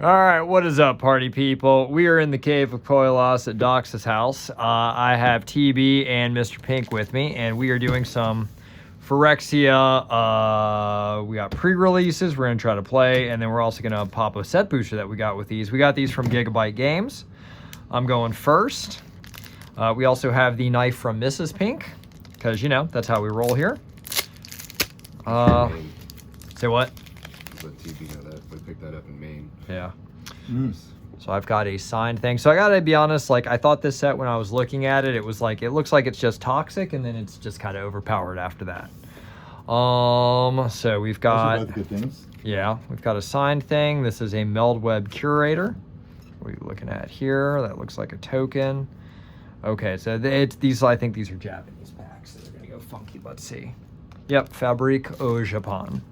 All right, what is up, party people? We are in the cave of Koilos at Dox's house. I have TB and Mr. Pink with me, and we are doing some Phyrexia. We got pre-releases we're going to try to play, and then we're also going to pop a set booster that we got with these. We got these from Gigabyte Games. I'm going first. We also have the knife from Mrs. Pink, because, you know, that's how we roll here. Say what? Let TB know that. We picked that up in Maine. Yeah. So I've got a signed thing. So I gotta be honest, like I thought this set when I was looking at it, it was like, it looks like it's just toxic and then it's just kind of overpowered after that. So we've got, both good things. Yeah, we've got a signed thing. This is a Meldweb Curator. What are you looking at here? That looks like a token. Okay, so it's these, I think these are Japanese packs, so they're gonna go funky. Let's see. Yep, Fabrique au Japon.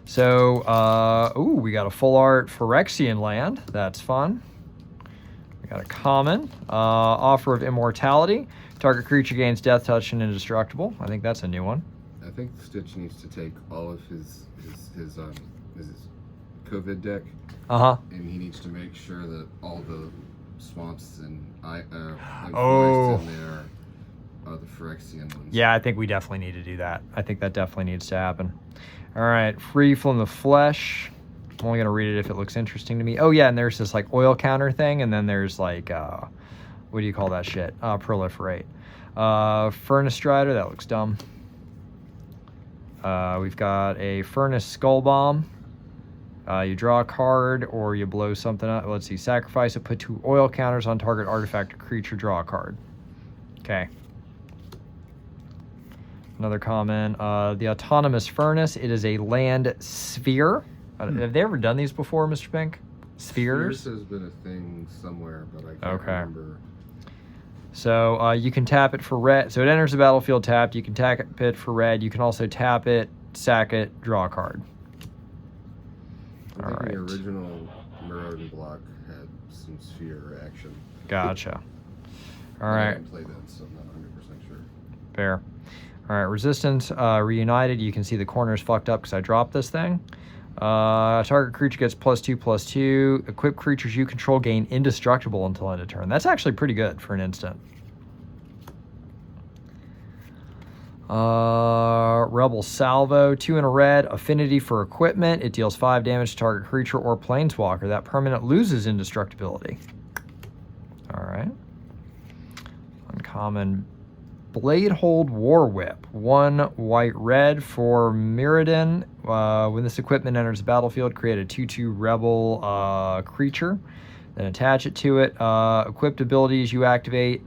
So, we got a full art Phyrexian land. That's fun. We got a common. Offer of Immortality. Target creature gains death touch and indestructible. I think that's a new one. I think Stitch needs to take all of his COVID deck. And he needs to make sure that all the swamps and forests in there are the Phyrexian ones. Yeah, I think we definitely need to do that. I think that definitely needs to happen. All right, Free from the Flesh. I'm only going to read it if it looks interesting to me. Oh, yeah, and there's this, like, oil counter thing, and then there's, like, what do you call that shit? Proliferate. Furnace Strider, that looks dumb. We've got a Furnace Skull Bomb. You draw a card, or you blow something up. Let's see, sacrifice it, put 2 oil counters on target artifact or creature, draw a card. Okay. Another comment, the Autonomous Furnace. It is a land sphere. Have they ever done these before, Mr. Pink? Spheres? Spheres has been a thing somewhere, but I can't remember. So you can tap it for red. So it enters the battlefield tapped. You can tap it for red. You can also tap it, sack it, draw a card. I think the original Marauder block had some sphere action. Gotcha. All right. I didn't play that, so I'm not 100% sure. Fair. All right, Resistance Reunited. You can see the corners fucked up because I dropped this thing. Target creature gets +2/+2. Equipped creatures you control gain indestructible until end of turn. That's actually pretty good for an instant. Rebel Salvo. 2 in a red. Affinity for equipment. It deals 5 damage to target creature or planeswalker. That permanent loses indestructibility. All right. Uncommon Bladehold War Whip. 1 white-red for Mirrodin. When this equipment enters the battlefield, create a 2/2 rebel creature. Then attach it to it. Equipped abilities you activate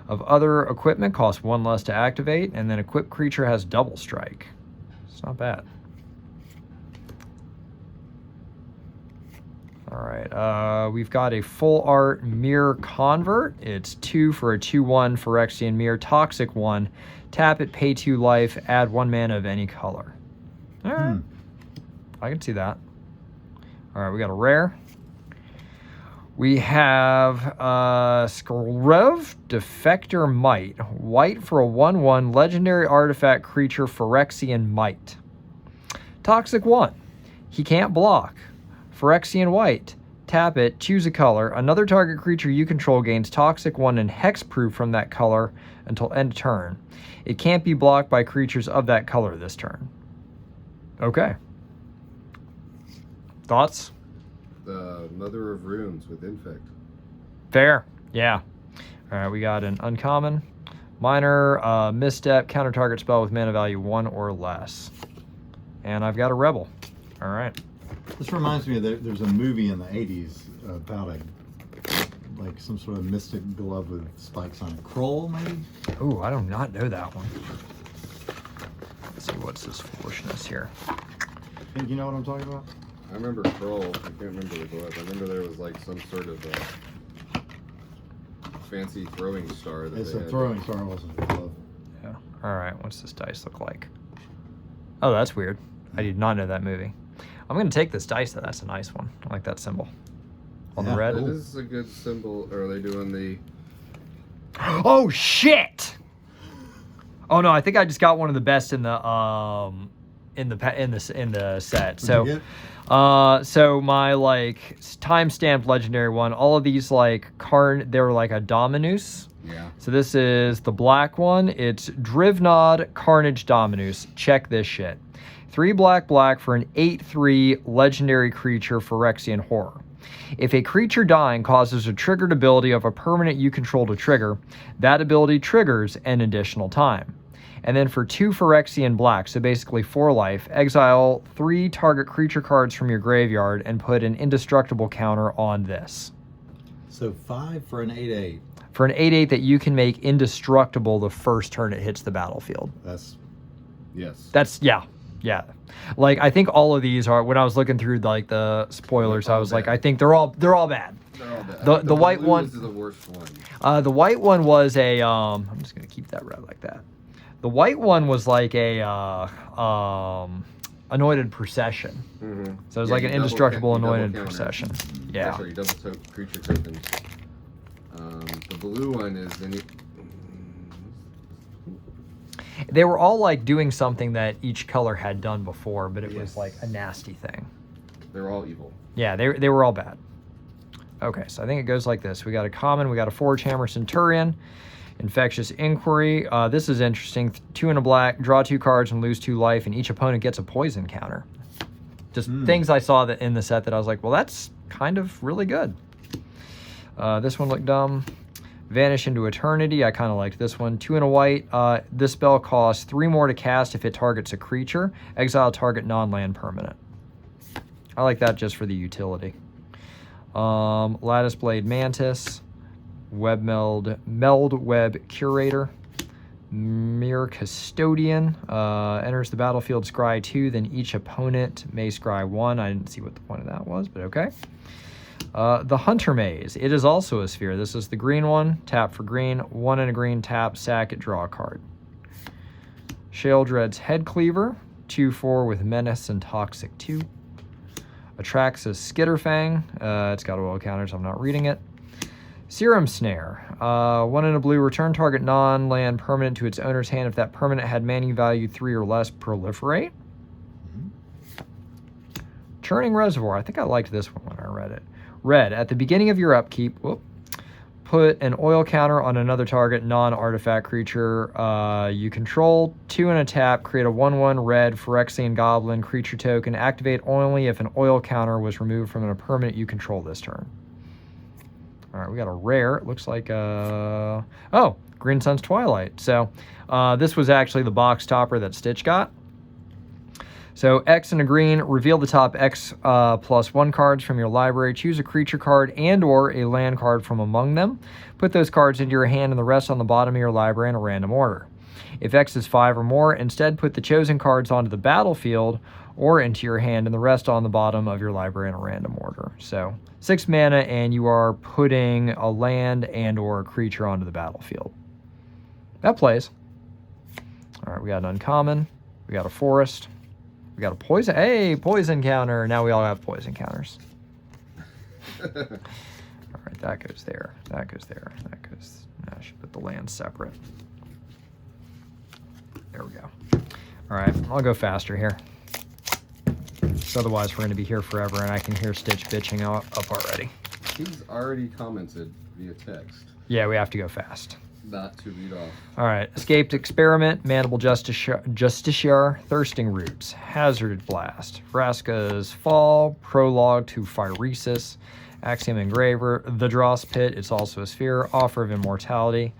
of other equipment cost 1 less to activate. And then equipped creature has double strike. It's not bad. All right, we've got a full art Mirror Convert. It's 2 for a 2/1 Phyrexian Mirror, Toxic 1. Tap it, pay 2 life, add 1 mana of any color. All right, I can see that. All right, we got a rare. We have Skrov Defector Might. White for a 1/1 legendary artifact creature Phyrexian Might. Toxic 1. He can't block. Phyrexian White. Tap it, choose a color. Another target creature you control gains Toxic 1 and Hexproof from that color until end of turn. It can't be blocked by creatures of that color this turn. Okay. Thoughts? The Mother of Runes with Infect. Fair. Yeah. All right, we got an uncommon. Minor, misstep, counter target spell with mana value 1 or less. And I've got a Rebel. All right. This reminds me of there's a movie in the 80s about like some sort of mystic glove with spikes on it. Kroll, maybe? Ooh, I do not know that one. Let's see, what's this foolishness here? Think you know what I'm talking about? I remember Kroll. I can't remember the glove. I remember there was like some sort of fancy throwing star that It's they a had. throwing star, wasn't a glove. Yeah. All right, what's this dice look like? Oh, that's weird. I did not know that movie. I'm going to take this dice, though. That's a nice one. I like that symbol. On the red. It is a good symbol. Or are they doing the... Oh, shit! Oh, no, I think I just got one of the best in the set. So So my like time-stamped legendary one, all of these like they were like a Dominus. Yeah. So this is the black one. It's Drivnod Carnage Dominus. Check this shit. 3 black for an 8/3 legendary creature Phyrexian horror. If a creature dying causes a triggered ability of a permanent you control to trigger, that ability triggers an additional time. And then for 2 Phyrexian black, so basically 4 life, exile 3 target creature cards from your graveyard and put an indestructible counter on this. So 5 for an 8/8. For an 8/8 that you can make indestructible the first turn it hits the battlefield. Yes. Yeah. Like I think all of these are. When I was looking through like the spoilers, I was like, I think they're all bad. They're all bad. The white blue one is the worst one. The white one was a. I'm just gonna keep that red like that. The white one was like a anointed procession. Mm-hmm. So it was like an indestructible anointed counter. procession. Yeah. Sorry, double creature tokens. The blue one is They were all like doing something that each color had done before, but it was like a nasty thing. They're all evil. Yeah, they were all bad. Okay, so I think it goes like this. We got a common, we got a Forge Hammer Centurion, Infectious Inquiry. This is interesting. 2 and a black, draw 2 cards and lose 2 life, and each opponent gets a poison counter. Just things I saw that in the set that I was like, well, that's kind of really good. This one looked dumb. Vanish into Eternity. I kind of liked this one. 2 and a white. This spell costs 3 more to cast if it targets a creature. Exile target non-land permanent. I like that just for the utility. Lattice Blade Mantis. Meld Web Curator. Mirror Custodian. Enters the battlefield, scry 2, then each opponent may scry 1. I didn't see what the point of that was, but okay. The Hunter Maze. It is also a sphere. This is the green one. Tap for green. 1 and a green, tap, sack it, draw a card. Sheldred's Head Cleaver. 2/4 with Menace and Toxic 2. Atraxa's Skitterfang. It's got oil counters, I'm not reading it. Serum Snare. 1 and a blue, return target non-land permanent to its owner's hand if that permanent had mana value 3 or less, proliferate. Churning Reservoir. I think I liked this one when I read it. Red. At the beginning of your upkeep, put an oil counter on another target non-artifact creature you control. 2 and a tap. Create a 1/1 red Phyrexian Goblin creature token. Activate only if an oil counter was removed from a permanent you control this turn. All right, we got a rare. It looks like Green Sun's Twilight. So this was actually the box topper that Stitch got. So X and a green, reveal the top X +1 cards from your library. Choose a creature card and or a land card from among them. Put those cards into your hand and the rest on the bottom of your library in a random order. If X is 5 or more, instead put the chosen cards onto the battlefield or into your hand and the rest on the bottom of your library in a random order. So 6 mana and you are putting a land and or a creature onto the battlefield. That plays. All right, we got an uncommon. We got a forest. We got a poison. Hey, poison counter. Now we all have poison counters. All right, that goes there. That goes there. That goes. I should put the land separate. There we go. All right, I'll go faster here. So otherwise, we're going to be here forever, and I can hear Stitch bitching up already. He's already commented via text. Yeah, we have to go fast. Not to read off. All right. Escaped Experiment, Mandible Justiciar, Thirsting Roots, Hazarded Blast, Vraska's Fall, Prologue to Phyrexia, Axiom Engraver, The Dross Pit, it's also a sphere, Offer of Immortality,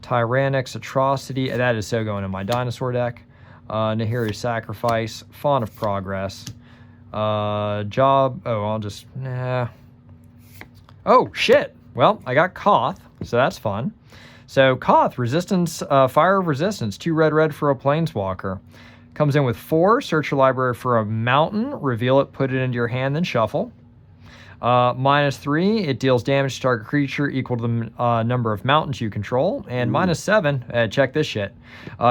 Tyrannix Atrocity, that is so going in my dinosaur deck, Nahiri's Sacrifice, Fawn of Progress, Oh, shit. Well, I got Koth, so that's fun. So Koth, resistance, fire of resistance, 2 red for a planeswalker. Comes in with 4, search your library for a mountain, reveal it, put it into your hand, then shuffle. -3, it deals damage to target creature equal to the number of mountains you control. And -7, check this shit.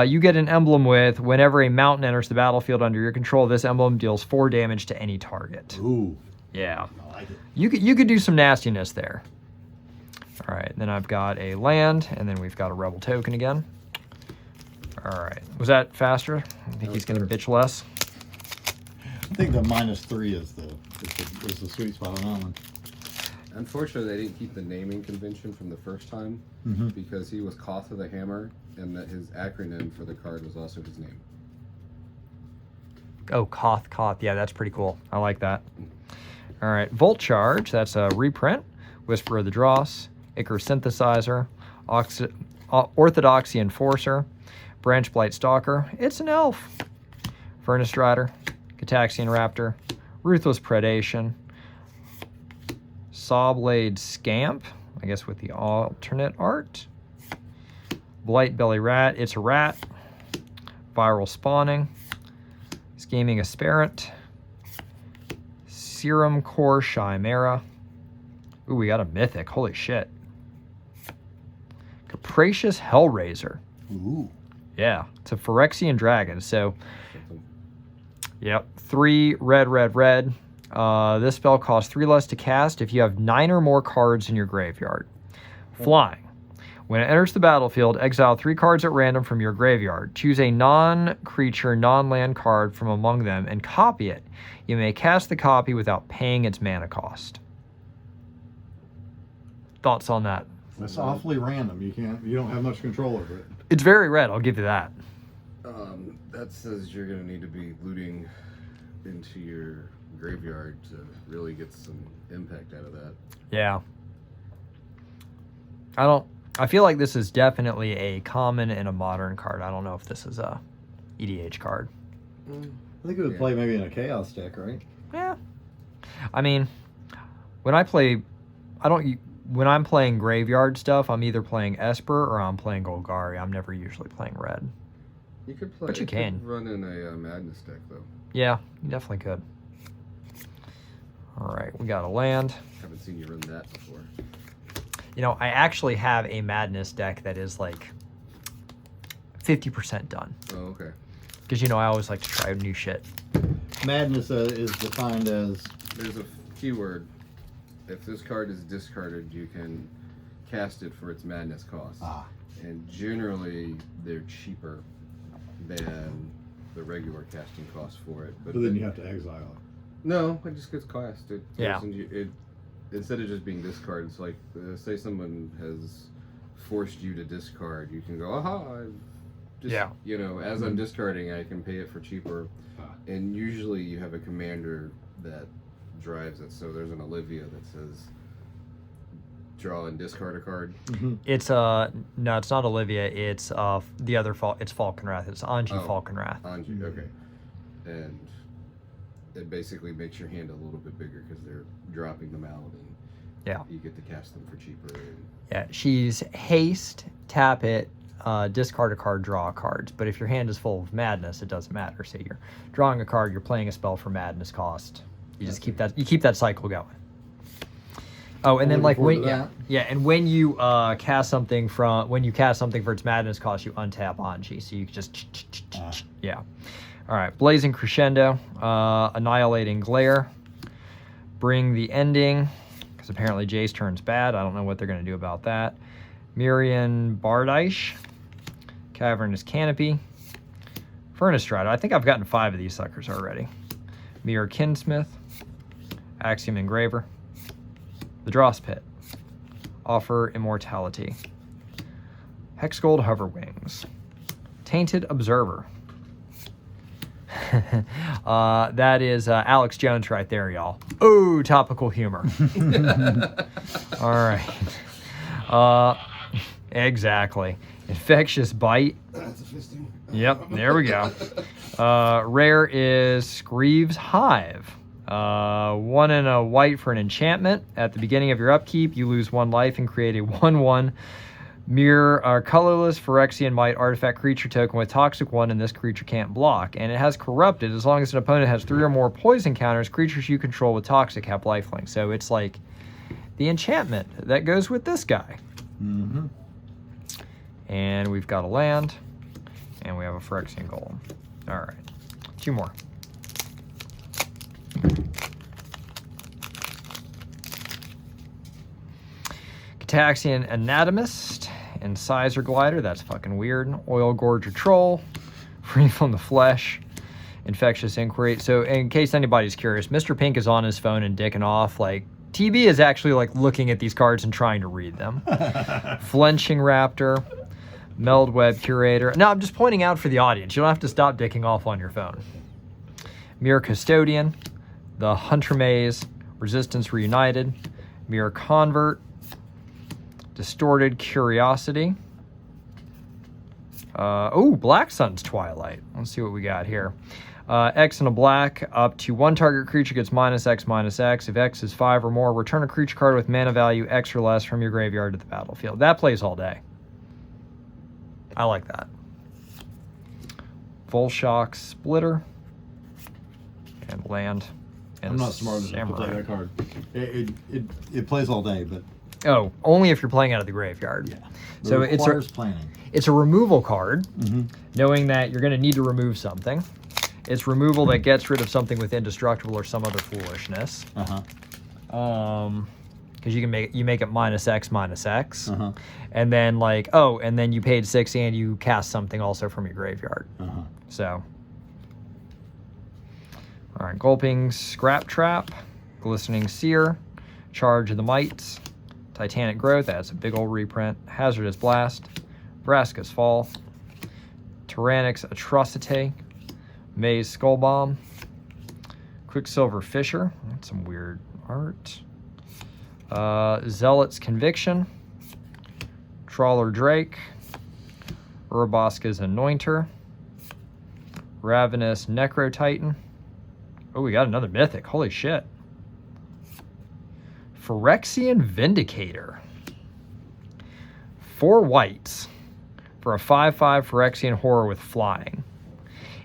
You get an emblem with, whenever a mountain enters the battlefield under your control, this emblem deals 4 damage to any target. Ooh. Yeah. I like it. You could do some nastiness there. All right, then I've got a land, and then we've got a rebel token again. All right, was that faster? I think he's going to bitch less. I think the -3 is the sweet spot on that one. Unfortunately, they didn't keep the naming convention from the first time because he was Koth of the Hammer, and that his acronym for the card was also his name. Oh, Koth. Yeah, that's pretty cool. I like that. All right, Volt Charge. That's a reprint. Whisper of the Dross. Icar Synthesizer. Orthodoxy Enforcer. Branch Blight Stalker. It's an elf. Furnace Strider. Cataxian Raptor. Ruthless Predation. Sawblade Scamp, I guess with the alternate art. Blight Belly Rat, it's a rat. Viral Spawning. Scheming Aspirant. Serum Core Chimera. Ooh, we got a mythic. Holy shit. Capricious Hellraiser. Ooh. Yeah, it's a Phyrexian dragon. So, yep, 3 red. This spell costs 3 less to cast if you have 9 or more cards in your graveyard. Flying. When it enters the battlefield, exile 3 cards at random from your graveyard. Choose a non-creature, non-land card from among them and copy it. You may cast the copy without paying its mana cost. Thoughts on that? That's awfully random. You don't have much control over it. It's very red, I'll give you that. That says you're going to need to be looting into your graveyard to really get some impact out of that. Yeah. I feel like this is definitely a common and a modern card. I don't know if this is a EDH card. I think it would play maybe in a chaos deck, right? Yeah. I mean, when I'm playing graveyard stuff, I'm either playing Esper or I'm playing Golgari. I'm never usually playing red. You could play. But you can run in a Madness deck though. Yeah, you definitely could. All right, we got a land. Haven't seen you run that before. You know, I actually have a Madness deck that is like 50% done. Oh, okay. Because, you know, I always like to try new shit. Madness is defined as... There's a keyword. If this card is discarded, you can cast it for its Madness cost. Ah. And generally, they're cheaper than the regular casting cost for it. But then you have to exile it. No, it just gets cast. Yeah. Instead of just being discarded, it's like, say someone has forced you to discard, you can go, aha, you know, as I'm discarding, I can pay it for cheaper. And usually you have a commander that drives it. So there's an Olivia that says, draw and discard a card. It's no, it's not Olivia. It's the other it's Falconwrath. It's Anji Falconwrath. Anji, okay. And it basically makes your hand a little bit bigger because they're dropping them out, and you get to cast them for cheaper. Yeah, she's haste, tap it, discard a card, draw a card. But if your hand is full of madness, it doesn't matter. So you're drawing a card, you're playing a spell for madness cost. You just keep that cycle going. Oh, and then like when and when you cast something for its madness cost, you untap Anji, so you can just All right, Blazing Crescendo, Annihilating Glare, Bring the Ending, because apparently Jace turns bad. I don't know what they're going to do about that. Mirian Bardaish, Cavernous Canopy, Furnace Strider. I think I've gotten 5 of these suckers already. Mirror Kinsmith, Axiom Engraver, the Dross Pit, Offer Immortality, Hexgold Hoverwings, Tainted Observer. That is Alex Jones right there, y'all. Ooh, topical humor. All right. Exactly. Infectious Bite. That's a fisting. Yep, there we go. Rare is Screeve's Hive. 1 and a white for an enchantment. At the beginning of your upkeep, you lose 1 life and create a 1/1 mirror colorless Phyrexian Might artifact creature token with toxic 1, and this creature can't block. And it has corrupted. As long as an opponent has 3 or more poison counters, creatures you control with toxic have lifelink. So it's like the enchantment that goes with this guy. Mm-hmm. And we've got a land, and we have a Phyrexian Golem. All right, 2 more. Cataxian Anatomist, Incisor Glider, that's fucking weird. Oil Gorger Troll, Free from the Flesh, Infectious Inquiry. So in case anybody's curious, Mr. Pink is on his phone and dicking off. Like, TB is actually like looking at these cards and trying to read them. Flinching Raptor, Meld Web Curator. No, I'm just pointing out for the audience. You don't have to stop dicking off on your phone. Mirror Custodian, the Hunter Maze, Resistance Reunited, Mirror Convert, Distorted Curiosity. Black Sun's Twilight. Let's see what we got here. X and a black, up to one target creature gets -X/-X. If X is 5 or more, return a creature card with mana value X or less from your graveyard to the battlefield. That plays all day. I like that. Volshock Splitter. And land. And I'm not smart enough to play that card. It plays all day, but oh, only if you're playing out of the graveyard. yeah. So it requires planning. It's a removal card, Mm-hmm. knowing that you're going to need to remove something. It's removal that gets rid of something with indestructible or some other foolishness. Because you make it -X/-X. And then and then you paid 6 and you cast something also from your graveyard. So, all right, Gulping Scrap Trap, Glistening Seer, Charge of the Mites, Titanic Growth. That's a big old reprint. Hazardous Blast, Vraska's Fall, Tyrannix Atrocity, Maze Skull Bomb, Quicksilver Fisher. That's some weird art. Zealot's Conviction, Trawler Drake, Urboska's Anointer, Ravenous Necro Titan. Oh, we got another mythic. Holy shit. Phyrexian Vindicator. 4 whites for a 5/5 Phyrexian horror with flying.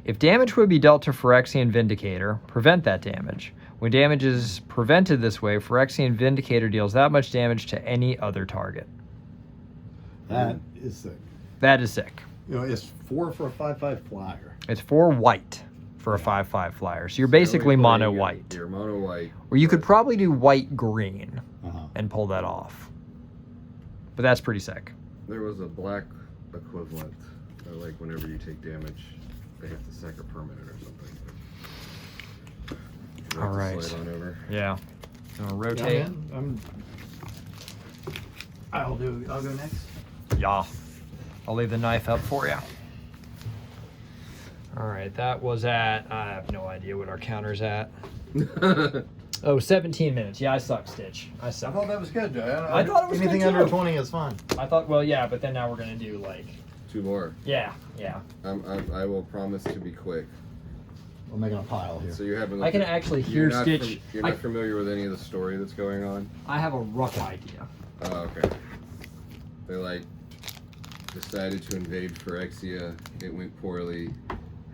If damage would be dealt to Phyrexian Vindicator, prevent that damage. When damage is prevented this way, Phyrexian Vindicator deals that much damage to any other target. That is sick. That is sick. You know, it's 4 for a 5/5 flyer. It's 4 white for a 5/5 flyer. So you're basically mono white. You're mono white. Or you could probably do white green and pull that off. But that's pretty sick. There was a black equivalent. Like whenever you take damage, they have to sack a permanent or something. All right. Slide on over. Yeah. Rotate. Yeah, I'll go next. Yeah. I'll leave the knife up for you. All right, that was at, I have no idea what our counter's at. 17 minutes. Yeah, I suck, Stitch. I I suck. thought that was good, Joe. I thought it was anything good, under too. 20 is fine. I thought, well, yeah, but then now we're going to do 2 more. Yeah. I will promise to be quick. We're making a pile here. So you haven't. I can actually hear Stitch. You're not familiar with any of the story that's going on? I have a rough idea. Oh, okay. They decided to invade Phyrexia. It went poorly.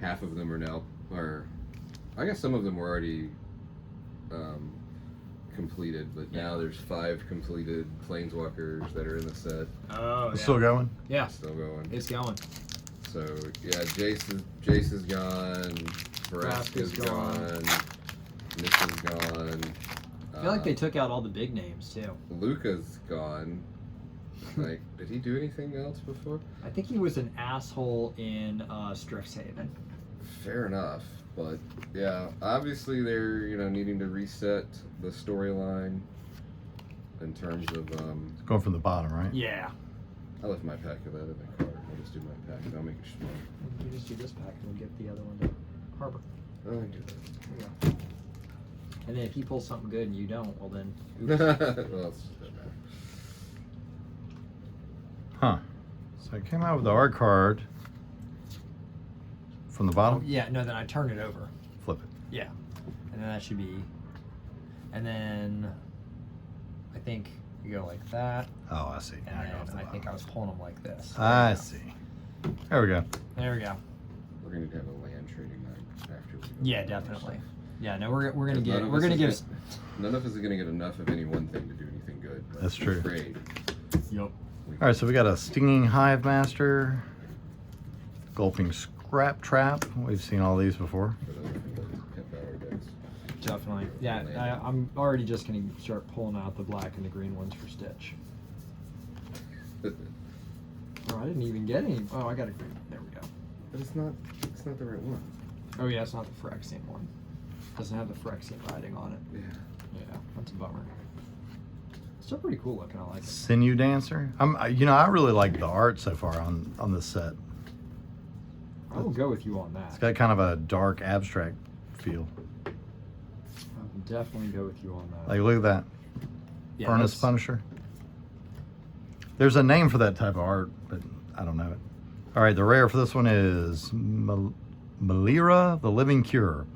Half of them are now, or I guess some of them were already completed, but now there's 5 completed planeswalkers that are in the set. Oh, It's still going? Yeah, Still going. it's going. So yeah, Jace is gone. Vraska's gone. Nick is gone. I feel like they took out all the big names, too. Luca's gone. Did he do anything else before? I think he was an asshole in Strixhaven. Fair enough, but yeah, obviously they're needing to reset the storyline in terms of It's going from the bottom, right? Yeah. I left my pack of that in the car. I'll just do my pack. I'll make it small. You just do this pack and we'll get the other one to Harbor. I can do that. There you go. And then if he pulls something good and you don't, well then. Well, it's just that matter. Huh. So I came out with the art card from the bottom. Yeah, no, then I turn it over. Flip it. Yeah. And then that should be. And then I think you go like that. Oh, I see. And Now I then go off the I think bottom. I was pulling them like this. I see. There we go. There we go. We're gonna have a land trading night after. We go Yeah, through all definitely. this Yeah, no, we're gonna stuff. get None of we're us gonna is give. None of us is gonna get enough of any one thing to do anything good. But That's true. Trade. Yep. All right, so we got a Stinging Hive Master, Gulping Scrap Trap. We've seen all these before. For those pimp power decks. Definitely. Yeah, I'm already just gonna start pulling out the black and the green ones for Stitch. Oh, I didn't even get any. Oh, I got a green. There we go. But it's not the right one. Oh yeah, it's not the Phyrexian one. Doesn't have the Phyrexian writing on it. Yeah, that's a bummer. Still pretty cool looking. I like it. Sinew Dancer. I really like the art so far on this set. I will go with you on that. It's got kind of a dark, abstract feel. I'll definitely go with you on that. Like, look at that. Yeah, Furnace Punisher. There's a name for that type of art, but I don't know it. All right, the rare for this one is Malira, the Living Cure.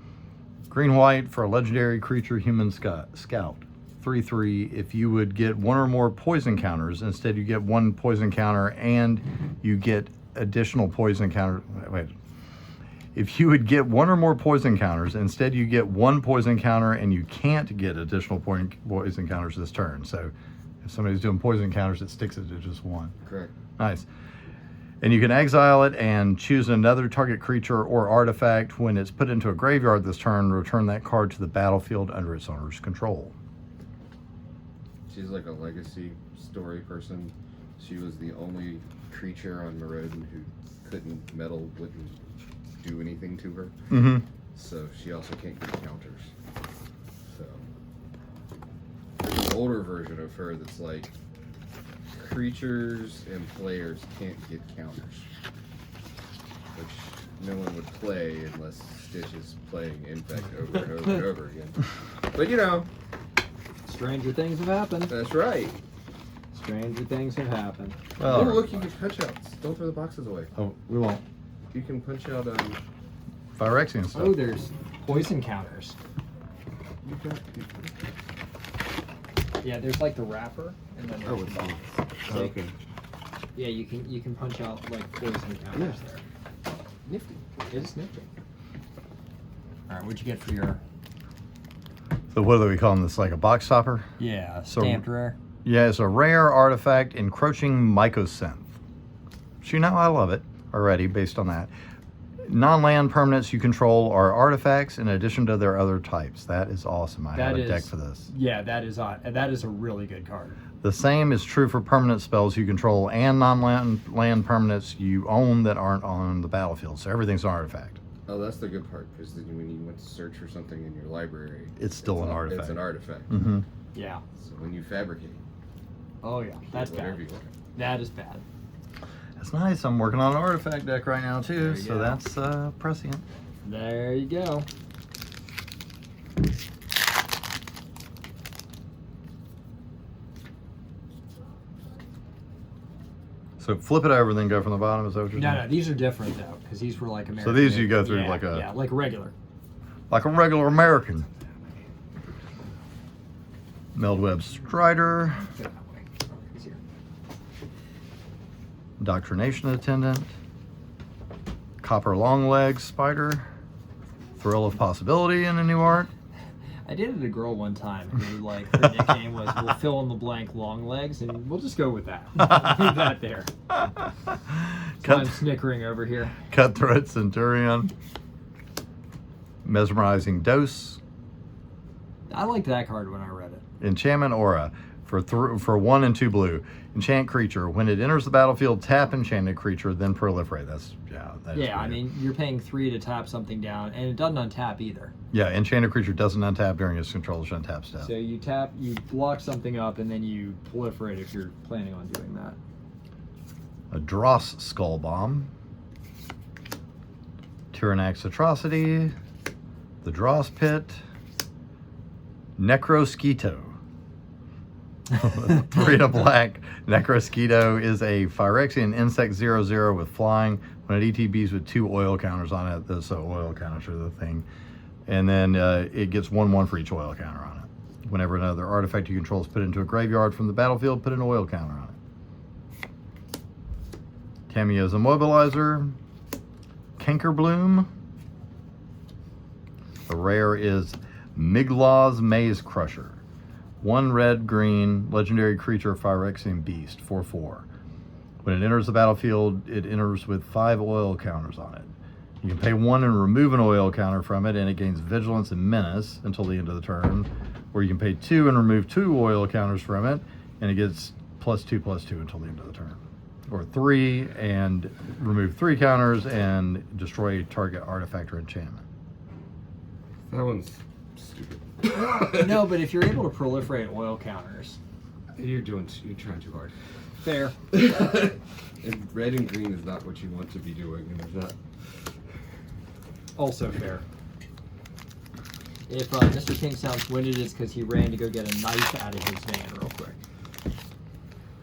Green-white for a legendary creature, human scout. 3/3. If you would get one or more poison counters, instead you get one poison counter and you get additional poison counter. Wait. If you would get one or more poison counters, instead you get one poison counter and you can't get additional poison counters this turn. So if somebody's doing poison counters, it sticks it to just one. Correct. Nice. And you can exile it and choose another target creature or artifact. When it's put into a graveyard this turn, return that card to the battlefield under its owner's control. She's like a legacy story person. She was the only creature on Maraudon who couldn't meddle, wouldn't do anything to her. Mm-hmm. So she also can't get counters. So there's an older version of her that's like creatures and players can't get counters, which no one would play unless Stitch is playing Infect over and over and over again. But you know, Stranger things have happened. that's right. Stranger things have happened. Oh, look, you can punch outs. Don't throw the boxes away. Oh, we won't. You can punch out Phyrexian stuff. Oh, there's poison counters. Yeah, there's like the wrapper, and then there's the box. So, okay. yeah, you can punch out like poison counters there. Nifty. It is nifty. All right, what'd you get for your? So what do we call this? Like a box topper? Yeah, So- stamped rare. Yeah, it's a rare artifact, Encroaching Mycosynth. So you know I love it already based on that. Non-land permanents you control are artifacts in addition to their other types. That is awesome. I have a deck for this. Yeah, that is a really good card. The same is true for permanent spells you control and non-land permanents you own that aren't on the battlefield. So everything's an artifact. Oh, that's the good part, because then when you went to search for something in your library, It's still an artifact. It's an artifact. Mm-hmm. Yeah. So when you fabricate, Oh yeah, that's whatever bad. you want. That is bad. That's nice. I'm working on an artifact deck right now too, There you so go. that's prescient. There you go. So flip it over, then go from the bottom. Is that what you're No, saying? no, these are different though, because these were like American. So these you go through yeah, like a yeah, like regular. like a regular American. Meldweb Strider, Go that way. Easier. Doctrination Attendant, Copper Longlegs Spider, Thrill of Possibility in a new art. I dated a girl one time who like her nickname was "We'll fill in the blank long legs," and we'll just go with that. Leave that there. So I'm snickering over here. Cutthroat Centurion, Mesmerizing Dose, I liked that card when I read it. Enchantment Aura for 1 and 2 blue. Enchant creature. When it enters the battlefield, tap enchanted creature, then proliferate. That is Yeah, I weird. mean, you're paying 3 to tap something down, and it doesn't untap either. Yeah, enchanted creature doesn't untap during its controller's untap step. So you tap, you block something up, and then you proliferate if you're planning on doing that. A Dross Skull Bomb, Tyrannax Atrocity, the Dross Pit, Necrosquito. 3 and a black. Necrosquito is a Phyrexian insect 0/0 with flying. When it ETBs with 2 oil counters on it, so oil counters are the thing. And then it gets 1/1 for each oil counter on it. Whenever another artifact you control is put into a graveyard from the battlefield, put an oil counter on it. Tamiya's Immobilizer, Cankerbloom. The rare is Miglaw's Maze Crusher. 1 red-green legendary creature Phyrexian beast, 4/4. When it enters the battlefield, it enters with 5 oil counters on it. You can pay 1 and remove an oil counter from it, and it gains vigilance and menace until the end of the turn. Or you can pay 2 and remove 2 oil counters from it, and it gets +2/+2 until the end of the turn. Or 3 and remove 3 counters and destroy target artifact or enchantment. That one's stupid. No, but if you're able to proliferate oil counters, You're trying too hard. fair. And red and green is not what you want to be doing, and there's not. Also fair. If Mr. King sounds winded, it's because he ran to go get a knife out of his van real quick.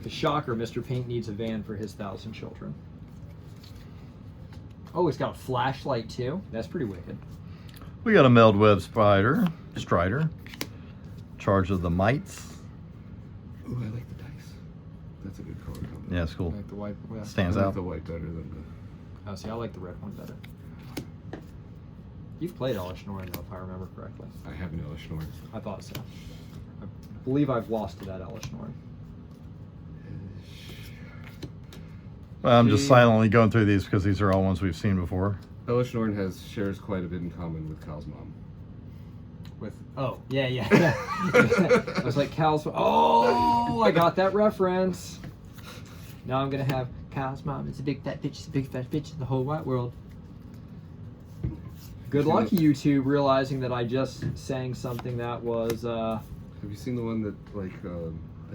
The shocker, Mr. Pink needs a van for his 1,000 children. Oh, it's got a flashlight too. That's pretty wicked. We got a Meld Web Strider. Charge of the Mites. Ooh, I like the dice. That's a good color combination. Yeah, it's cool. I like the white. Well, Stands I like out. the white better than oh, see, I like the red one better. You've played Elish Norn, though, if I remember correctly. I have an Elish Norn. I thought so. I believe I've lost to that Elish Norn. Well, I'm just silently going through these because these are all ones we've seen before. Elish Norn shares quite a bit in common with Cal's mom. With yeah. I was like Cal's. Oh, I got that reference. Now I'm gonna have Cal's mom. It's a big fat bitch. It's a big fat bitch in the whole wide world. Good luck, YouTube, realizing that I just sang something that was. Have you seen the one that they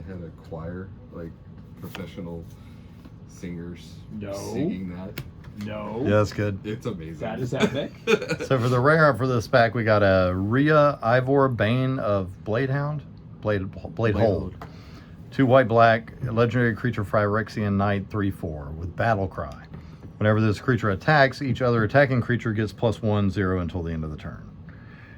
had a choir, like professional singers singing that? No. Yeah, that's good. It's amazing. That is epic. So for the rare for this pack, we got a Rhea Ivor Bane of Bladehound. Blade Hold. 2 white black, legendary creature Phyrexia Knight 3/4 with Battle Cry. Whenever this creature attacks, each other attacking creature gets +1/0 until the end of the turn.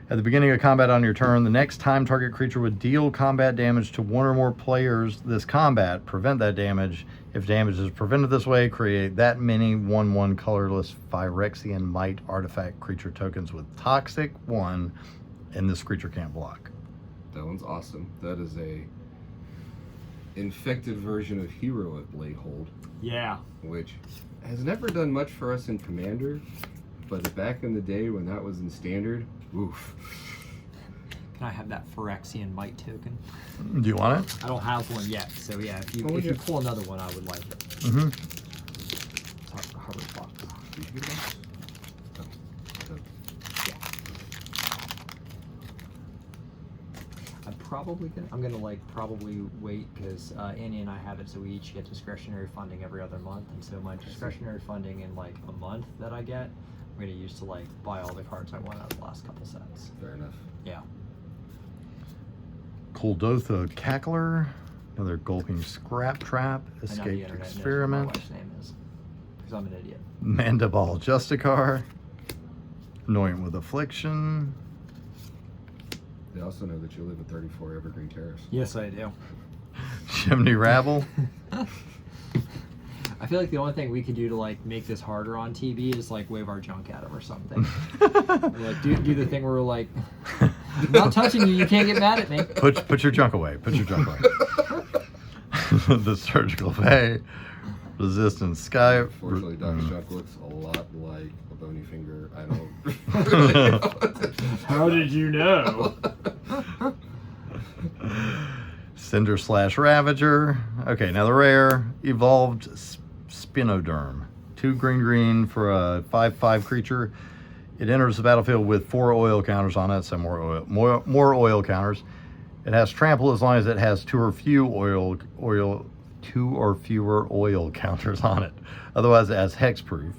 At the beginning of combat on your turn, the next time target creature would deal combat damage to one or more players this combat, prevent that damage. If damage is prevented this way, create that many 1/1 colorless Phyrexian Might artifact creature tokens with Toxic 1, and this creature can't block. That one's awesome. That is a infected version of Hero at Blade Hold, Yeah. which has never done much for us in Commander, but back in the day when that was in Standard, oof. Can I have that Phyrexian Might token? Do you want it? I don't have one yet, so yeah, if you pull another one, I would like it. Mm-hmm. Hover box. Did you get that? Oh, Yeah. I'm gonna probably wait because Annie and I have it, so we each get discretionary funding every other month, and so my discretionary funding in like a month that I get, I'm gonna use to buy all the cards I want out of the last couple sets. fair enough. Yeah. Kuldotha Cackler, another Gulping Scrap Trap, I know the Escaped internet knows Experiment, what my wife's name is, because I'm an idiot. Mandiball Justicar, Annoyant with Affliction, They also know that you live at 34 Evergreen Terrace. Yes, I do. Chimney Rabble. I feel like the only thing we could do to make this harder on TV is wave our junk at him or something. Or, do the thing where we're like, I'm not touching you. You can't get mad at me. Put your junk away. Put your junk away. The Surgical Bay, Resistance Sky. Fortunately, Dr. Chuck looks a lot like a bony finger. I don't. How did you know? Cinder / Ravager. Okay, now the rare Evolved Spinoderm. 2 green for a 5/5 creature. It enters the battlefield with 4 oil counters on it, so more oil counters. It has trample as long as it has 2 or fewer oil counters on it. Otherwise, it has hexproof.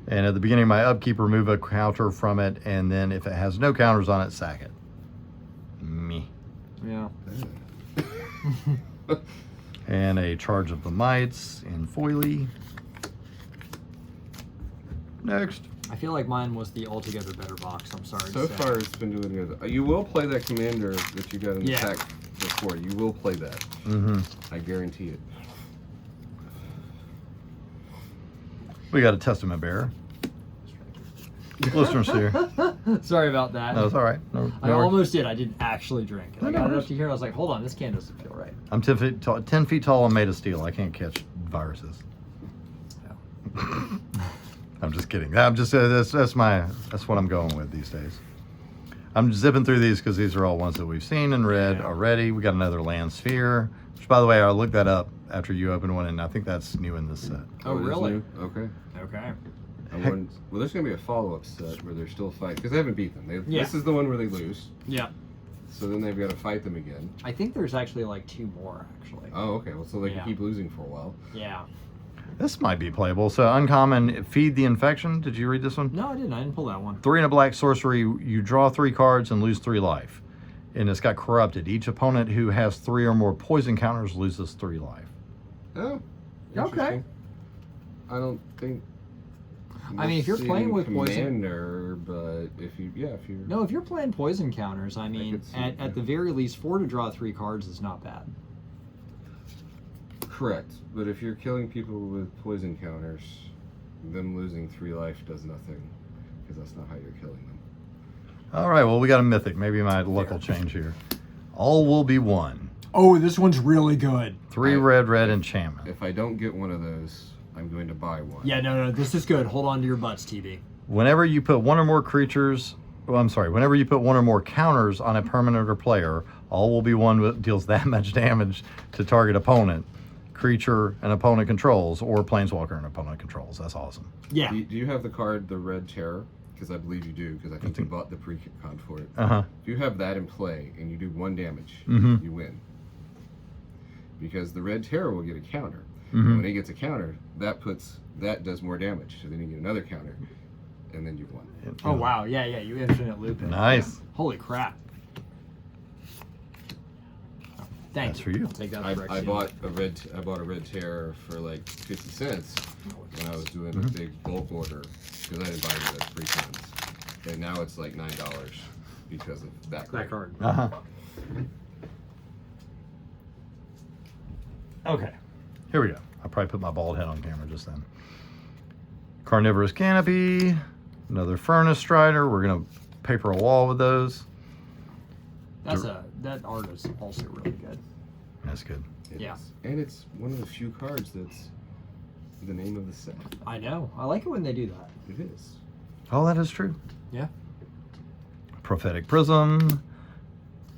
And at the beginning of my upkeep, remove a counter from it, and then if it has no counters on it, sack it. Me. Yeah. And a Charge of the Mites in foily. Next. I feel like mine was the altogether better box. I'm sorry. So far, it's been doing good. You will play that Commander that you got in the pack before. You will play that. Mm-hmm. I guarantee it. We got a Testament Bearer. Listeners here. Sorry about that. No, it's all right. No, I no worries. almost did. I didn't actually drink it. I No got it worries. up to here. I was like, hold on, this can doesn't feel right. I'm 10 feet tall and made of steel. I can't catch viruses. Yeah. I'm just kidding. I'm just that's what I'm going with these days. I'm zipping through these because these are all ones that we've seen and read already. We got another Land Sphere, which, by the way, I looked that up after you opened one, and I think that's new in this set. Oh, it is really? new? Okay. Okay. Well, there's going to be a follow-up set where they're still fighting, because they haven't beat them. This is the one where they lose. Yeah. So then they've got to fight them again. I think there's actually like 2 more, actually. Oh, okay. Well, so they can keep losing for a while. Yeah. This might be playable. So uncommon, Feed the Infection. Did you read this one? No, I didn't. I didn't pull that one. 3 and a black sorcery. You draw 3 cards and lose 3 life. And it's got corrupted. Each opponent who has 3 or more poison counters loses 3 life. Oh, okay. I don't think. I mean, if you're playing with Commander, but if you're no, if you're playing poison counters, I mean, at the very least, 4 to draw 3 cards is not bad. Correct, but if you're killing people with poison counters, them losing 3 life does nothing, because that's not how you're killing them. All right, well, we got a mythic. Maybe my luck will change here. All will be one. Oh, this one's really good. 3 red enchantment. If I don't get one of those, I'm going to buy one. Yeah, no, this is good. Hold on to your butts, TB. Whenever you put 1 or more creatures, whenever you put 1 or more counters on a permanent or player, all will be one that deals that much damage to target opponent, creature an opponent controls, or planeswalker an opponent controls. That's awesome. Yeah. Do you have the card, the Red Terror? Because I believe you do, because I think you bought the pre-con for it. Uh-huh. If you have that in play and you do 1 damage, you win. Because the Red Terror will get a counter. And when it gets a counter, that does more damage. So then you get another counter, and then you've won. Oh wow, yeah, you infinite loop it. Nice. Holy crap. Thanks for you. Take that I bought a Red Terror for like 50 cents when I was doing a big bulk order, because I didn't buy it at pre-cons. And now it's like $9 because of that card. Uh-huh. Okay. Here we go. I'll probably put my bald head on camera just then. Carnivorous Canopy, another Furnace Strider. We're gonna paper a wall with those. That art is also really good. That's good. And it's one of the few cards that's the name of the set. I know. I like it when they do that. It is. Oh, that is true. Yeah. Prophetic Prism,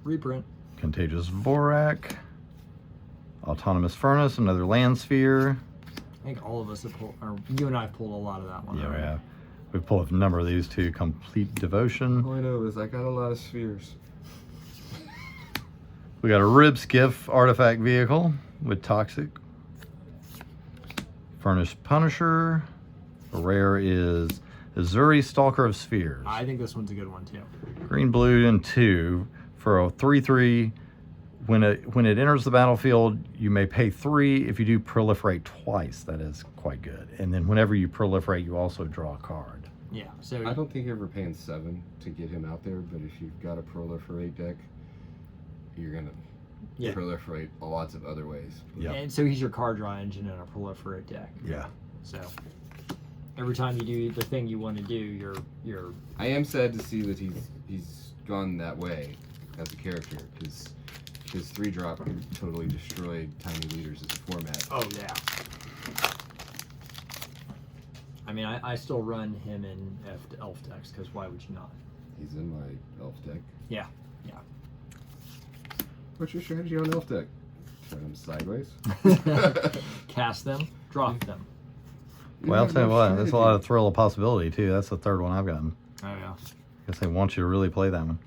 Reprint. Contagious Vorak, Autonomous Furnace, another land sphere. I think all of us have pulled, or you and I have pulled a lot of that one. Yeah, we have. We've pulled a number of these too. Complete Devotion. All I know is I got a lot of spheres. We got a Rib Skiff artifact vehicle with Toxic. Furnace Punisher. A rare is Azuri Stalker of Spheres. I think this one's a good one too. Green, blue, and 2 for a 3/3. When it enters the battlefield, you may pay 3 if you do proliferate twice. That is quite good. And then whenever you proliferate, you also draw a card. Yeah. So I don't think you're ever paying 7 to get him out there, but if you've got a proliferate deck, you're gonna proliferate lots of other ways. Yeah. And so he's your card draw engine in a proliferate deck. Yeah. So every time you do the thing you want to do, you're. I am sad to see that he's gone that way as a character, because his 3-drop totally destroyed Tiny Leaders as a format. Oh yeah. I mean, I still run him in elf decks, because why would you not? He's in my elf deck. Yeah. What's your strategy on elf deck? Turn them sideways. Cast them, drop them. Well, I'll tell you what, there's a lot of Thrill of Possibility too. That's the 3rd one I've gotten. Oh yeah. Guess they want you to really play that one.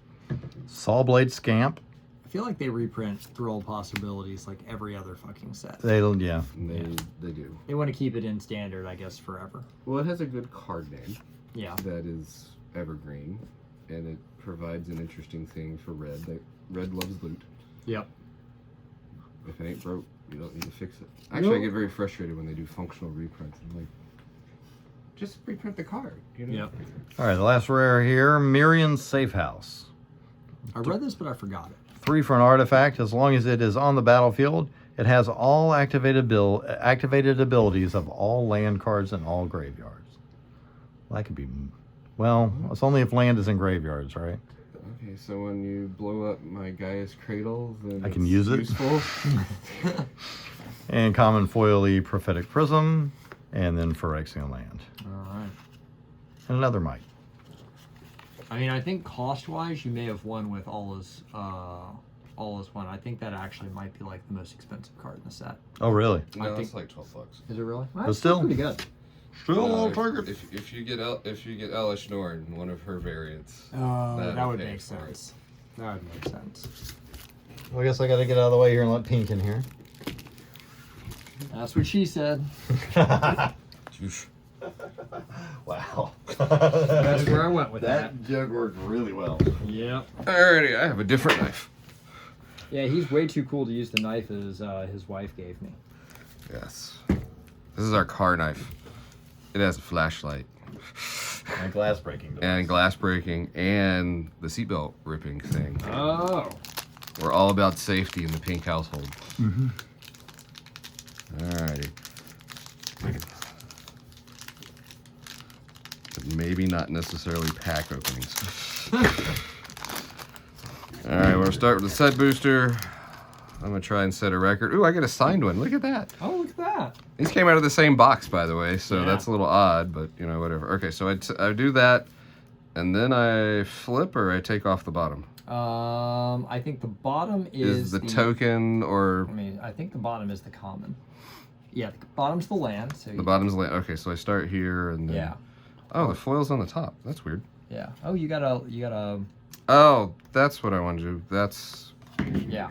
Sawblade Scamp. I feel like they reprint Thrill Possibilities like every other fucking set. They do. They do. They want to keep it in standard, I guess, forever. Well, it has a good card name. Yeah. That is evergreen, and it provides an interesting thing for red. Red loves loot. Yep. If it ain't broke, you don't need to fix it. Actually, I get very frustrated when they do functional reprints. I'm like, just reprint the card, you know? Yep. All right, the last rare here, Mirian's Safe House. I read this, but I forgot it. 3 for an artifact. As long as it is on the battlefield, it has all activated abilities of all land cards in all graveyards. Well, that could be... Well, it's only if land is in graveyards, right? Okay, so when you blow up my Gaia's Cradle, then I can use it. Useful. And common foily Prophetic Prism, and then Phyrexia land. All right. And another Might. I mean, I think cost-wise, you may have won with all is one. I think that actually might be like the most expensive card in the set. Oh, really? No, it's like $12. Is it really? Well, But still. pretty good. Still all target. If you get Elish Norn, one of her variants. That would make sense. That would make sense. Well, I guess I got to get out of the way here and let Pink in here. That's what she said. Wow. That's where I went with that. That joke worked really well. Yep. Alrighty, I have a different knife. Yeah, he's way too cool to use the knife as his wife gave me. Yes. This is our car knife. It has a flashlight. And glass breaking. And glass breaking and the seatbelt ripping thing. Oh. We're all about safety in the Pink household. Mm-hmm. Alrighty. But maybe not necessarily pack openings. Alright, we'll start with the set booster. I'm going to try and set a record. Ooh, I get a signed one. Look at that. Oh, look at that. These came out of the same box, by the way, so Yeah. that's a little odd, but, you know, whatever. Okay, so I do that, and then I flip or I take off the bottom? I think the bottom is the token or... I mean, I think the bottom is the common. Yeah, the bottom's the land. So The bottom's land. Okay, so I start here and then... Yeah. Oh, the foil's on the top. That's weird. Yeah. Oh, you gotta... Oh, that's what I want to do. That's... Yeah.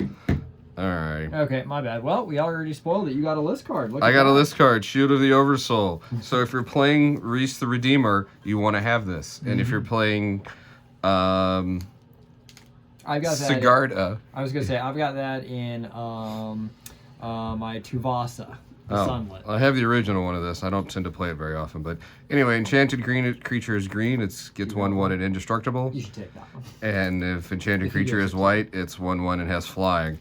Alright. Okay, my bad. Well, we already spoiled it. You got a list card. Look I at got a that. list card, Shield of the Oversoul. So if you're playing Reese the Redeemer, you want to have this. And if you're playing... I've got that. Sigarda. I was gonna say I've got that in my Tuvasa, the Sunlit. I have the original one of this. I don't tend to play it very often, but anyway, enchanted creature is green. It gets 1/1 and indestructible. You should take that one. And if enchanted If you creature get is to white, it's 1/1 and has flying.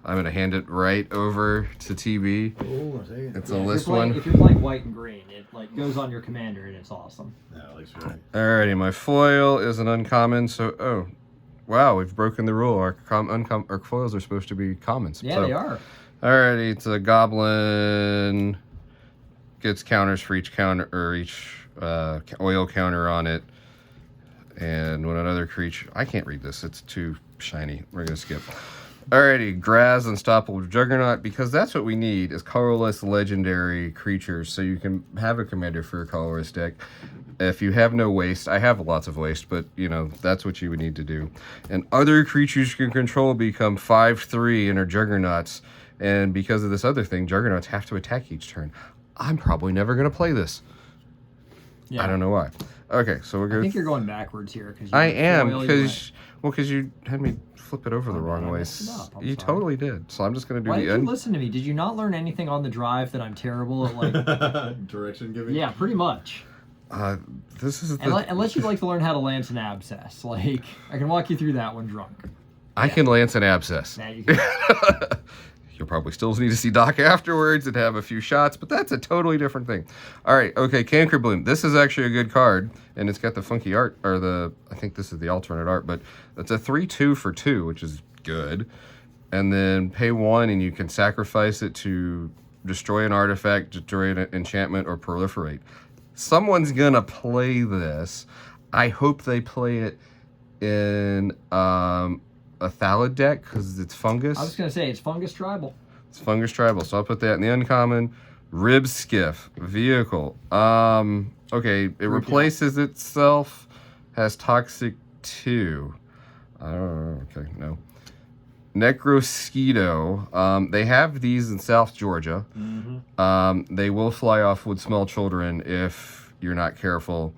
I'm gonna hand it right over to TV. Oh, I see. It's Yeah, a list if one. you're playing white and green, it like goes on your commander and it's awesome. Yeah, at least you're right. Alrighty, my foil is an uncommon. So wow, we've broken the rule. Our foils are supposed to be commons. Yeah, So, they are. Alrighty, it's a goblin. Gets counters for each counter or each oil counter on it. And when another creature, I can't read this. It's too shiny. We're gonna skip. Alrighty, Graz, Unstoppable Juggernaut, because that's what we need is colorless legendary creatures, so you can have a commander for a colorless deck. If you have no waste, I have lots of waste, but you know that's what you would need to do. And other creatures you can control become 5/3 and are Juggernauts. And because of this other thing, Juggernauts have to attack each turn. I'm probably never gonna play this. Yeah. I don't know why. Okay, so we're I good. think you're going backwards here because I am because you had me flip it over the wrong I way. messed it up. I'm You sorry. totally did. So I'm just gonna do Why the did end. you listen to me? Did you not learn anything on the drive that I'm terrible at? Like, Direction giving? yeah, pretty much. This is the. Unless you'd like to learn how to lance an abscess, like I can walk you through that one drunk. I can lance an abscess. Now you can. You'll probably still need to see Doc afterwards and have a few shots, but that's a totally different thing. All right, okay, Canker Bloom. This is actually a good card, and it's got the funky art, or I think this is the alternate art, but it's a 3/2 for 2, which is good. And then pay 1, and you can sacrifice it to destroy an artifact, destroy an enchantment, or proliferate. Someone's gonna play this. I hope they play it in a Thallid deck because it's fungus. I was gonna say it's fungus tribal. It's fungus tribal, so I'll put that in the uncommon. Rib skiff vehicle. Okay, it replaces itself. Has toxic 2. I don't know. Okay, no. Necrosquito. They have these in South Georgia. They will fly off with small children if you're not careful.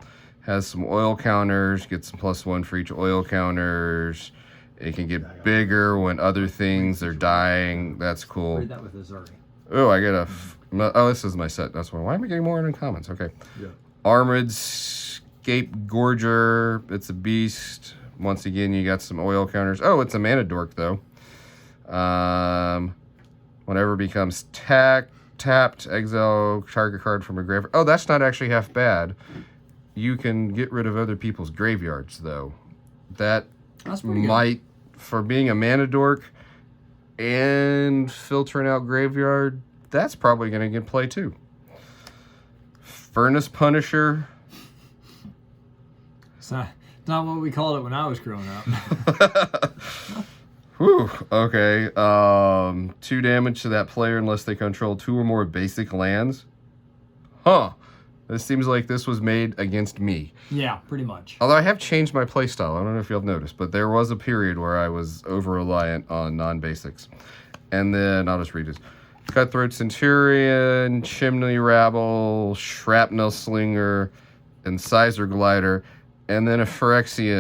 Has some oil counters. Get some +1 for each oil counters. It can get bigger when other things are dying. That's cool. Read that with Azuri. Oh, I get a... Oh, this is my set. That's why. Why am I getting more uncommons? Okay. Yeah. Armored Scape Gorger. It's a beast. Once again, you got some oil counters. Oh, it's a mana dork, though. Whenever it becomes tapped, exile target card from a graveyard. Oh, that's not actually half bad. You can get rid of other people's graveyards, though. That That's pretty good. might, for being a mana dork and filtering out graveyard, that's probably going to get play, too. Furnace Punisher. It's not what we called it when I was growing up. Whew, okay. 2 damage to that player unless they control 2 or more basic lands. Huh. This seems like this was made against me. Yeah, pretty much. Although I have changed my playstyle. I don't know if you'll notice, but there was a period where I was over-reliant on non-basics. And then, I'll just read this. Cutthroat Centurion, Chimney Rabble, Shrapnel Slinger, Incisor Glider, and then a Phyrexia